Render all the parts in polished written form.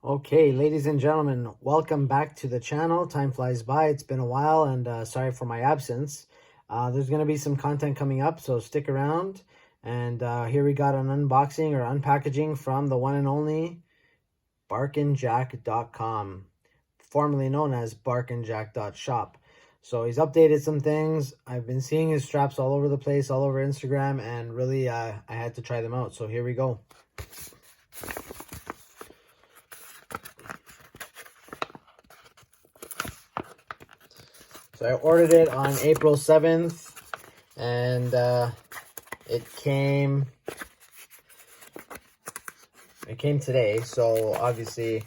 Okay, ladies and gentlemen, welcome back to the channel. Time flies by. It's been a while, and sorry for my absence. There's going to be some content coming up, so stick around. And here we got an unboxing or unpackaging from the one and only Bark&Jack.com, formerly known as Bark&Jack.shop. So he's updated some things. I've been seeing his straps all over the place, all over Instagram, and really I had to try them out. So here we go. So I ordered it on April 7th, and it came today. So obviously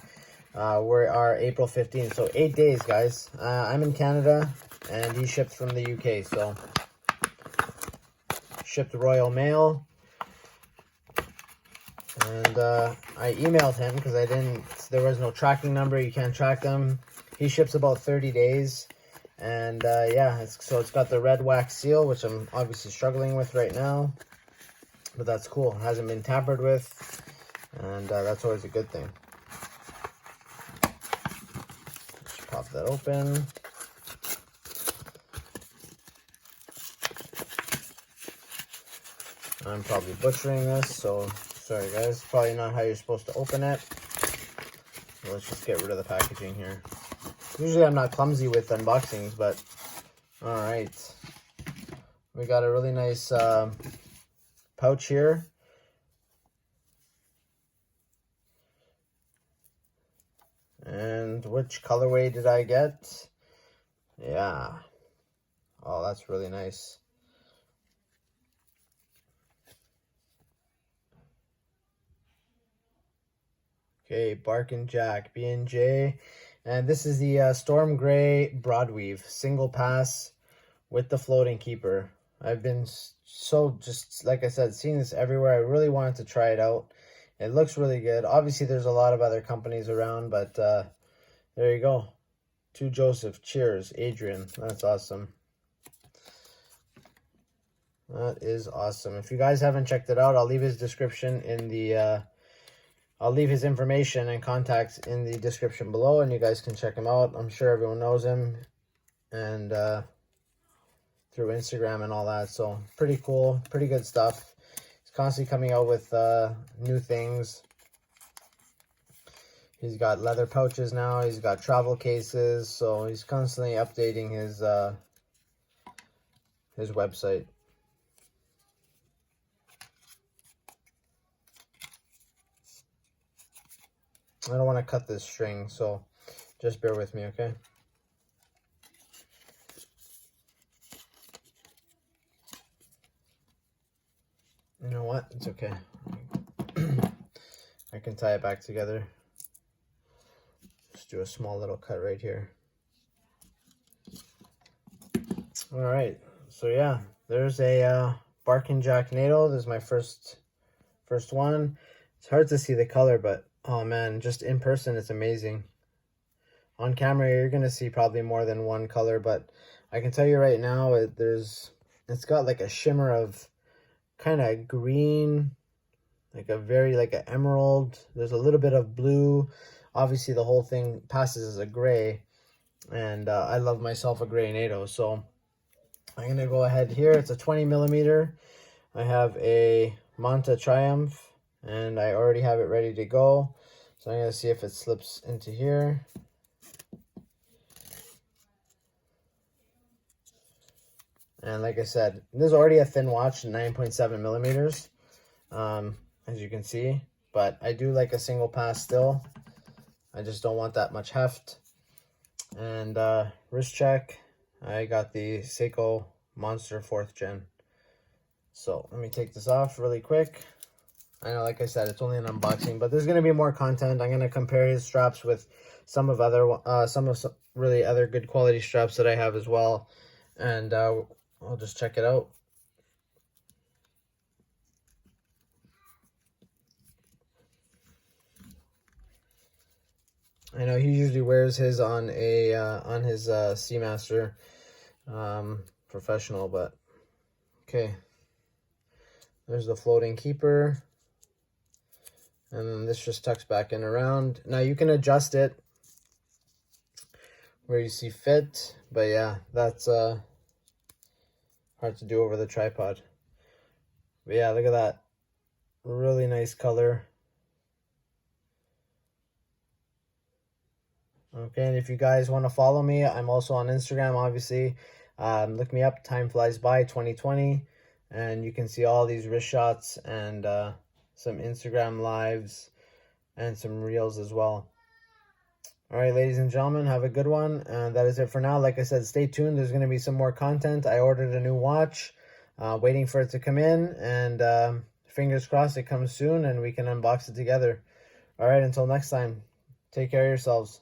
we are April 15th, so 8 days, guys. I'm in Canada, and he shipped from the UK, so shipped Royal Mail. And I emailed him because there was no tracking number. You can't track them. He ships about 30 days. And yeah, it's got the red wax seal, which I'm obviously struggling with right now. But that's cool. It hasn't been tampered with. And that's always a good thing. Just pop that open. I'm probably butchering this, so sorry guys. Probably not how you're supposed to open it. So let's just get rid of the packaging here. Usually I'm not clumsy with unboxings, but all right. We got a really nice pouch here. And which colorway did I get? Yeah. Oh, that's really nice. Okay, Bark&Jack, B&J. And this is the Storm Gray Broadweave single pass with the floating keeper. I've been just like I said, seeing this everywhere. I really wanted to try it out. It looks really good. Obviously, there's a lot of other companies around, but there you go. To Joseph, cheers, Adrian. That's awesome. That is awesome. If you guys haven't checked it out, I'll leave his description in the I'll leave his information and contacts in the description below, and you guys can check him out. I'm sure everyone knows him, and through Instagram and all that. So pretty cool, pretty good stuff. He's constantly coming out with new things. He's got leather pouches now. He's got travel cases. So he's constantly updating his website. I don't want to cut this string, so just bear with me, okay? You know what? It's okay. I can tie it back together. Just do a small little cut right here. All right. So yeah, there's a Bark&Jack Nato. This is my first one. It's hard to see the color, but oh man, just in person, it's amazing. On camera, you're gonna see probably more than one color, but I can tell you right now, it's got like a shimmer of kind of green, like an emerald. There's a little bit of blue. Obviously, the whole thing passes as a gray, and I love myself a gray NATO, so I'm gonna go ahead here. It's a 20 millimeter. I have a Manta Triumph, and I already have it ready to go. So I'm going to see if it slips into here. And like I said, this is already a thin watch, 9.7 millimeters, as you can see. But I do like a single pass still. I just don't want that much heft. And wrist check, I got the Seiko Monster 4th Gen. So let me take this off really quick. I know, like I said, it's only an unboxing, but there's going to be more content. I'm going to compare his straps with some of really other good quality straps that I have as well. And I'll just check it out. I know he usually wears his on his Seamaster Professional, but okay. There's the floating keeper. And then this just tucks back in around. Now you can adjust it where you see fit, but yeah, that's hard to do over the tripod. But yeah, look at that. Really nice color. Okay, and if you guys want to follow me, I'm also on Instagram, obviously. Look me up, Time Flies By 2020, and you can see all these wrist shots and some Instagram lives and some reels as well. All right, ladies and gentlemen, have a good one. And that is it for now. Like I said, stay tuned. There's going to be some more content. I ordered a new watch, waiting for it to come in, and fingers crossed it comes soon and we can unbox it together. All right, until next time, take care of yourselves.